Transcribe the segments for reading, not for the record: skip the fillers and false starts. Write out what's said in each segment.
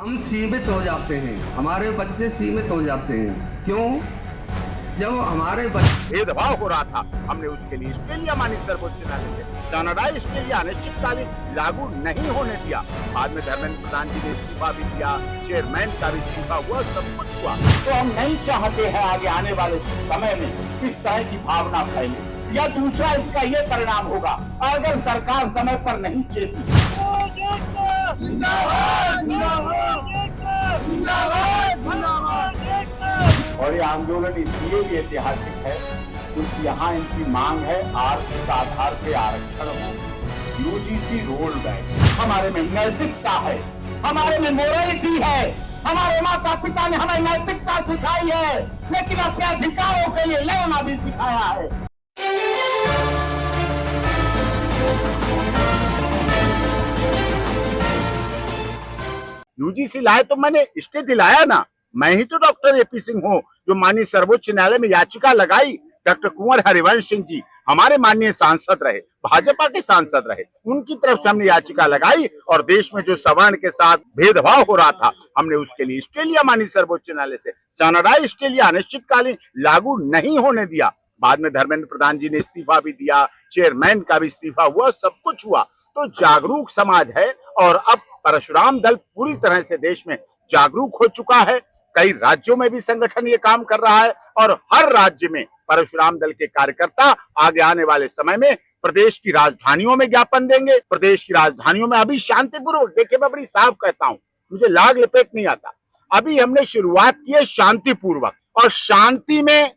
हम सीमित हो जाते हैं, हमारे बच्चे सीमित हो जाते हैं। क्यों? जब हमारे बच्चे भेदभाव हो रहा था, हमने उसके लिए स्टे लिया माननीय सर्वोच्च न्यायालय से। कनाडा स्टे लिया, अनिश्चितकालीन लागू नहीं होने दिया। बाद में धर्मेंद्र प्रधान जी ने इस्तीफा भी दिया, चेयरमैन का भी इस्तीफा हुआ, सब कुछ हुआ। तो हम नहीं चाहते हैं आगे आने वाले समय में इस तरह की भावना फैले, या दूसरा इसका ये परिणाम होगा अगर सरकार समय पर नहीं चेती। और ये आंदोलन इसलिए भी ऐतिहासिक है क्योंकि यहाँ इनकी मांग है आर्थिक आधार पे आरक्षण हो, यूजीसी रोल बैक। हमारे में नैतिकता है, हमारे में मोरालिटी है, हमारे माता पिता ने हमें नैतिकता सिखाई है, लेकिन अपने अधिकारों के लिए लड़ना भी सिखाया है। यूजीसी लाए तो मैंने स्टे दिलाया ना, मैं ही तो डॉक्टर एपी सिंह हूँ जो माननीय सर्वोच्च न्यायालय में याचिका लगाई। डॉक्टर कुंवर हरिवंश सिंह जी हमारे माननीय सांसद रहे, भाजपा के सांसद रहे, उनकी तरफ से हमने याचिका लगाई और देश में जो सवर्ण के साथ भेदभाव हो रहा था हमने उसके लिए स्टे लिया माननीय सर्वोच्च न्यायालय से। कनाडा स्टे लिया, अनिश्चितकालीन लागू नहीं होने दिया। बाद में धर्मेंद्र प्रधान जी ने इस्तीफा भी दिया, चेयरमैन का भी इस्तीफा हुआ, सब कुछ हुआ। तो जागरूक समाज है और अब परशुराम दल पूरी तरह से देश में जागरूक हो चुका है। कई राज्यों में भी संगठन ये काम कर रहा है और हर राज्य में परशुराम दल के कार्यकर्ता आगे आने वाले समय में प्रदेश की राजधानियों में ज्ञापन देंगे। प्रदेश की राजधानियों में अभी शांतिपूर्वक, देखिए मैं बड़ी साफ कहता हूं, मुझे लाग लपेट नहीं आता, अभी हमने शुरुआत की है शांतिपूर्वक, और शांति में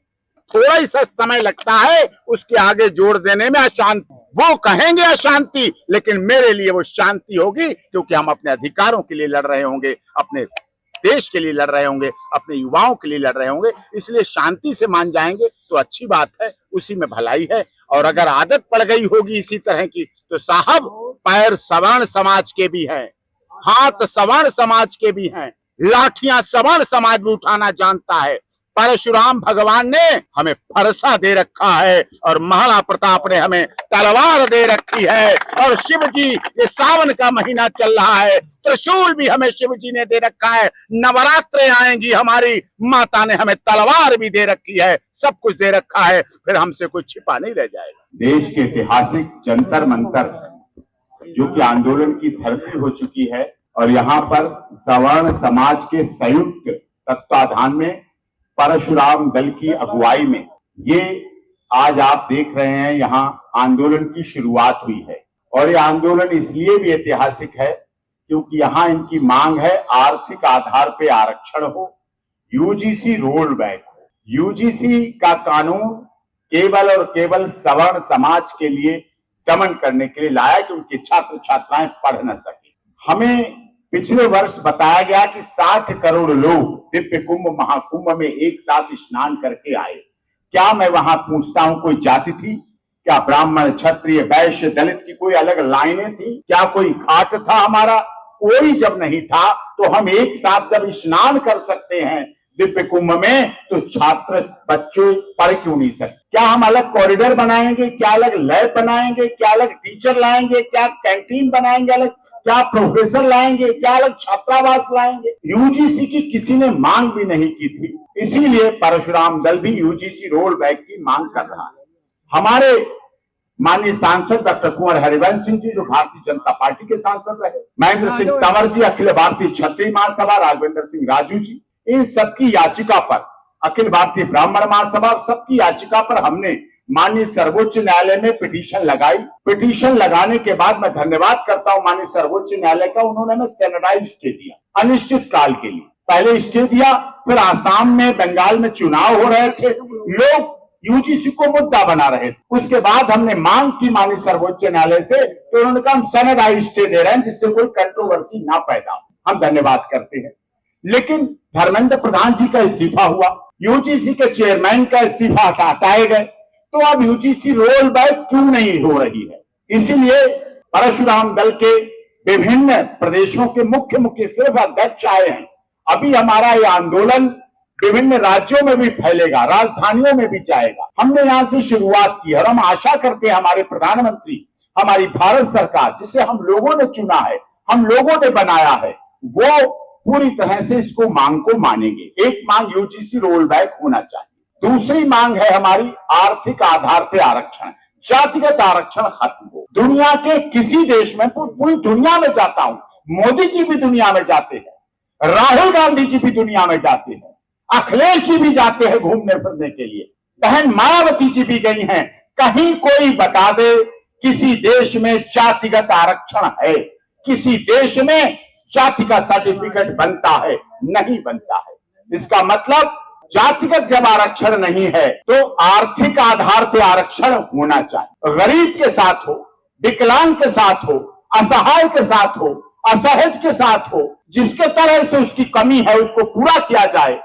थोड़ा ही सा समय लगता है, उसके आगे जोड़ देने में अशांति। वो कहेंगे अशांति, लेकिन मेरे लिए वो शांति होगी क्योंकि हम अपने अधिकारों के लिए लड़ रहे होंगे, अपने देश के लिए लड़ रहे होंगे, अपने युवाओं के लिए लड़ रहे होंगे। इसलिए शांति से मान जाएंगे तो अच्छी बात है, उसी में भलाई है। और अगर आदत पड़ गई होगी इसी तरह की तो साहब पैर सवर्ण समाज के भी हैं, हाथ सवर्ण समाज के भी हैं, लाठियां सवर्ण समाज भी उठाना जानता है। परशुराम भगवान ने हमें फरसा दे रखा है और महाराणा प्रताप ने हमें तलवार दे रखी है, और शिव जी, ये सावन का महीना चल रहा है, त्रिशूल भी हमें शिव जी ने दे रखा है। नवरात्रे आएंगी, हमारी माता ने हमें तलवार भी दे रखी है, सब कुछ दे रखा है, फिर हमसे कुछ छिपा नहीं रह जाएगा। देश के ऐतिहासिक जंतर मंतर जो कि आंदोलन की धरती हो चुकी है, और यहाँ पर सवर्ण समाज के संयुक्त तत्वाधान में परशुराम दल की अगुवाई में ये आज आप देख रहे हैं यहाँ आंदोलन की शुरुआत हुई है। और ये आंदोलन इसलिए भी ऐतिहासिक है क्योंकि यहाँ इनकी मांग है आर्थिक आधार पे आरक्षण हो, यूजीसी रोल बैक हो। यूजीसी का कानून केवल और केवल सवर्ण समाज के लिए दमन करने के लिए लाया कि उनके छात्र छात्राएं पढ़ न सके। हमें पिछले वर्ष बताया गया कि 60 करोड़ लोग दिव्य कुंभ महाकुंभ में एक साथ स्नान करके आए। क्या मैं वहां पूछता हूं कोई जाति थी? क्या ब्राह्मण, क्षत्रिय, वैश्य, दलित की कोई अलग लाइनें थी? क्या कोई घाट था हमारा? कोई जब नहीं था तो हम एक साथ जब स्नान कर सकते हैं दिव्य कुंभ में, तो छात्र बच्चे पढ़ क्यों नहीं सकते? क्या हम अलग कॉरिडोर बनाएंगे? क्या अलग लैब बनाएंगे? क्या अलग टीचर लाएंगे? क्या कैंटीन बनाएंगे अलग? क्या प्रोफेसर लाएंगे? क्या अलग छात्रावास लाएंगे? यूजीसी की किसी ने मांग भी नहीं की थी, इसीलिए परशुराम दल भी यूजीसी रोल बैक की मांग कर रहा है। हमारे माननीय सांसद डॉक्टर कुंवर हरिवंश सिंह जी जो भारतीय जनता पार्टी के सांसद रहे, महेंद्र सिंह तंवर जी अखिल भारतीय क्षत्रिय महासभा, राघवेंद्र सिंह राजू जी, इन सबकी याचिका पर, अखिल भारतीय ब्राह्मण महासभा, सबकी याचिका पर हमने माननीय सर्वोच्च न्यायालय में पिटीशन लगाई। पिटीशन लगाने के बाद मैं धन्यवाद करता हूं माननीय सर्वोच्च न्यायालय का, उन्होंने हमें सैनिटाइज स्टे दिया अनिश्चित काल के लिए। पहले स्टे दिया, फिर आसाम में, बंगाल में चुनाव हो रहे थे, लोग यूजीसी को मुद्दा बना रहे थे। उसके बाद हमने मांग की माननीय सर्वोच्च न्यायालय से, तो उन्होंने कहा हम सैनिटाइज स्टे दे रहे हैं जिससे कोई कंट्रोवर्सी ना पैदा हो। हम धन्यवाद करते हैं। लेकिन धर्मेंद्र प्रधान जी का इस्तीफा हुआ, यूजीसी के चेयरमैन का इस्तीफा हटाए गए, तो अब यूजीसी रोल बैक क्यों नहीं हो रही है? इसीलिए परशुराम दल के विभिन्न प्रदेशों के मुख्य सिर्फ अध्यक्ष आए हैं। अभी हमारा ये आंदोलन विभिन्न राज्यों में भी फैलेगा, राजधानियों में भी जाएगा। हमने यहाँ से शुरुआत की और हम आशा करते हैं हमारे प्रधानमंत्री, हमारी भारत सरकार जिसे हम लोगों ने चुना है, हम लोगों ने बनाया है, वो पूरी तरह से इसको मांग को मानेंगे। एक मांग यूजीसी रोल बैक होना चाहिए। दूसरी मांग है हमारी आर्थिक आधार पे आरक्षण, जातिगत आरक्षण खत्म हो। दुनिया के किसी देश में, पूरी दुनिया में जाता हूं, मोदी जी भी दुनिया में जाते हैं, राहुल गांधी जी भी दुनिया में जाते हैं, अखिलेश जी भी जाते हैं घूमने फिरने के लिए, बहन मायावती जी भी गई हैं। कहीं कोई बता दे किसी देश में जातिगत आरक्षण है, किसी देश में जाति का सर्टिफिकेट बनता है? नहीं बनता है। इसका मतलब जातिगत जब आरक्षण नहीं है तो आर्थिक आधार पर आरक्षण होना चाहिए। गरीब के साथ हो, विकलांग के साथ हो, असहाय के साथ हो, असहज के साथ हो, जिसके तरह से उसकी कमी है उसको पूरा किया जाए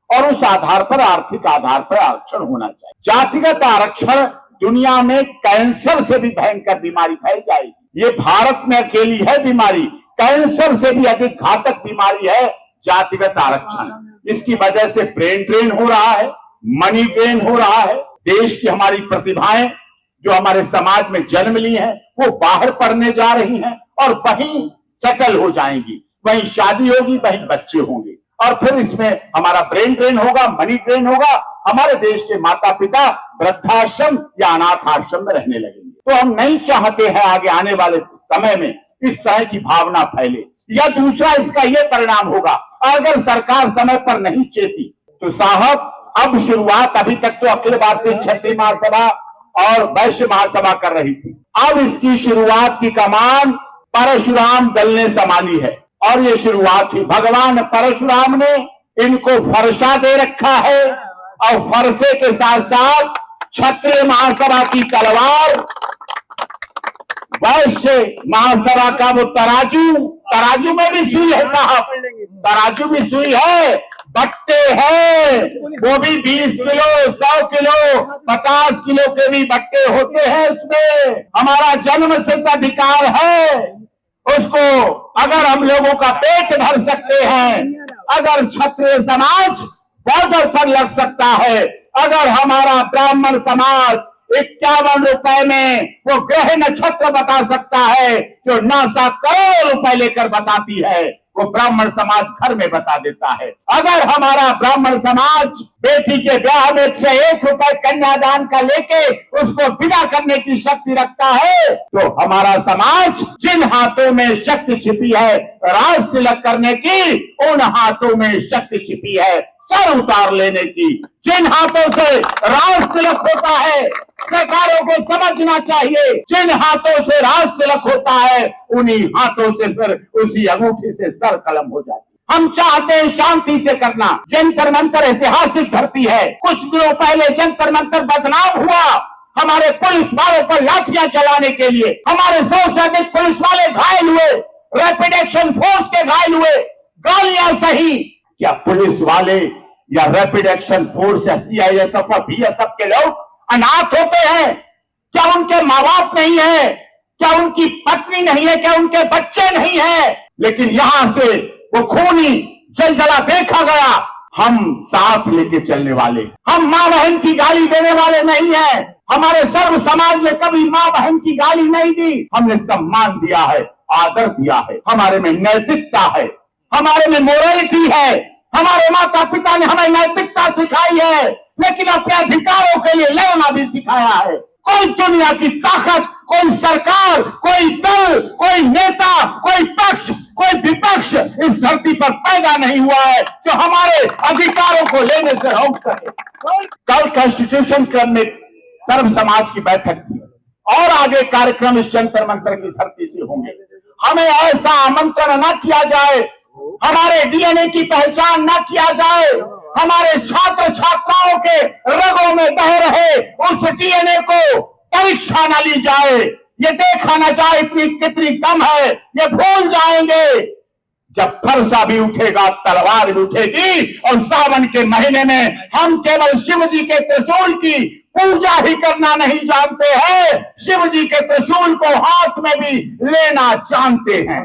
और उस आधार पर, आर्थिक आधार पर आरक्षण होना चाहिए। जातिगत आरक्षण दुनिया में कैंसर से भी भयंकर बीमारी फैल जाएगी। ये भारत में अकेली है बीमारी, कैंसर से भी अधिक घातक बीमारी है जातिगत आरक्षण। इसकी वजह से ब्रेन ड्रेन हो रहा है, मनी ड्रेन हो रहा है। देश की हमारी प्रतिभाएं जो हमारे समाज में जन्म ली हैं वो बाहर पढ़ने जा रही हैं और वहीं सेटल हो जाएंगी, वहीं शादी होगी, वहीं बच्चे होंगे और फिर इसमें हमारा ब्रेन ड्रेन होगा, मनी ड्रेन होगा। हमारे देश के माता पिता वृद्धाश्रम या अनाथ आश्रम में रहने लगेंगे। तो हम नहीं चाहते हैं आगे आने वाले समय में इस तरह की भावना फैले। या दूसरा इसका यह परिणाम होगा, अगर सरकार समय पर नहीं चेती तो साहब अब शुरुआत, अभी तक तो अखिल भारतीय क्षत्रिय महासभा और वैश्य महासभा कर रही थी, अब इसकी शुरुआत की कमान परशुराम दल ने संभाली है और ये शुरुआत हुई। भगवान परशुराम ने इनको फरसा दे रखा है और फरसे के साथ साथ क्षत्रिय महासभा की तलवार, वैश्य महासभा का वो तराजू में भी सुई है साहब, तराजू भी सुई है, बट्टे हैं, वो भी 20 किलो, 100 किलो, 50 किलो के भी बट्टे होते हैं। उसमें हमारा जन्म सिद्ध अधिकार है, उसको अगर हम लोगों का पेट भर सकते हैं, अगर क्षत्रिय समाज बॉर्डर पर लग सकता है, अगर हमारा ब्राह्मण समाज 51 रुपए में वो ग्रह नक्षत्र बता सकता है जो 9 करोड़ रुपए लेकर बताती है, वो ब्राह्मण समाज घर में बता देता है। अगर हमारा ब्राह्मण समाज बेटी के ब्याह में 101 रुपए कन्यादान का लेके उसको विदा करने की शक्ति रखता है, तो हमारा समाज जिन हाथों में शक्ति छिपी है राज तिलक करने की, उन हाथों में शक्ति छिपी है सर उतार लेने की। जिन हाथों से राज तिलक होता है सरकारों को समझना चाहिए, जिन हाथों से राज तिलक होता है उन्हीं हाथों से फिर उसी अंगूठी से सर कलम हो जाती है। हम चाहते हैं शांति से करना। जंतर मंतर ऐतिहासिक धरती है। कुछ दिनों पहले जंतर मंतर बदनाम हुआ हमारे पुलिस वालों पर लाठियां चलाने के लिए। हमारे 100 से अधिक पुलिस वाले घायल हुए, रैपिड एक्शन फोर्स के घायल हुए। गालियां सही, क्या पुलिस वाले या रैपिड एक्शन फोर्स या सीआईएसएफ और बीएसएफ के लोग अनाथ होते हैं? क्या उनके माँ बाप नहीं है? क्या उनकी पत्नी नहीं है? क्या उनके बच्चे नहीं है? लेकिन यहां से वो खूनी जलजला देखा गया। हम साथ लेके चलने वाले, हम माँ बहन की गाली देने वाले नहीं है। हमारे सर्व समाज ने कभी माँ बहन की गाली नहीं दी। हमने सम्मान दिया है, आदर दिया है, हमारे में नैतिकता है, हमारे में मोरालिटी है। हमारे माता पिता ने हमें नैतिकता सिखाई है, लेकिन अपने अधिकारों के लिए लड़ना भी सिखाया है। कोई दुनिया की ताकत, कोई सरकार, कोई दल, कोई नेता, कोई पक्ष, कोई विपक्ष इस धरती पर पैदा नहीं हुआ है जो हमारे अधिकारों को लेने से रोक सके। कल कॉन्स्टिट्यूशन क्लब में सर्व समाज की बैठक थी और आगे कार्यक्रम इस जंतर मंतर की धरती से होंगे। हमें ऐसा आमंत्रण न किया जाए, हमारे डीएनए की पहचान न किया जाए, हमारे छात्र छात्राओं के रगों में बह रहे उस डीएनए को परीक्षा न ली जाए, ये देखा न जाए इतनी कितनी कम है, ये भूल जाएंगे। जब फरसा भी उठेगा तलवार भी उठेगी और सावन के महीने में हम केवल शिव जी के त्रिशूल की पूजा ही करना नहीं जानते हैं, शिव जी के त्रिशूल को हाथ में भी लेना जानते हैं।